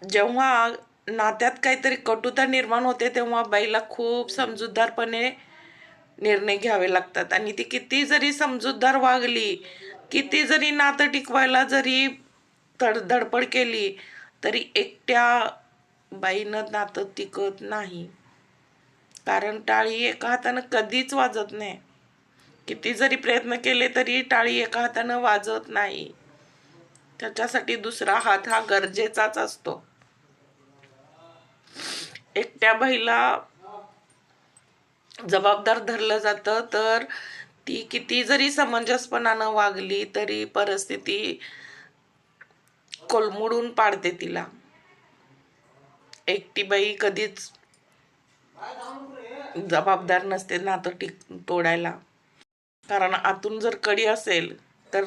जेव्हा नात्यात काहीतरी कटुता निर्माण होते तेव्हा बाईला खूप समजूतदारपणे निर्णय घ्यावे लागतात. आणि ती किती जरी समजूतदार वागली, किती जरी नातं टिकवायला जरी धडपड केली, तरी एकट्या बाईनं नातं टिकत नाही. कारण टाळी एका हातानं कधीच वाजत नाही. किती जरी प्रयत्न केले तरी टाळी एका हातानं वाजत नाही. त्याच्यासाठी दुसरा हात हा गरजेचाच असतो. एकट्या बाईला जबाबदार धरलं जातं, तर ती किती जरी समंजसपणानं वागली तरी परिस्थिती कोलमडून पाडते तिला. एकटी बाई कधीच जबाबदार नसते नातं तोडायला. कारण आतून जर कडी असेल तर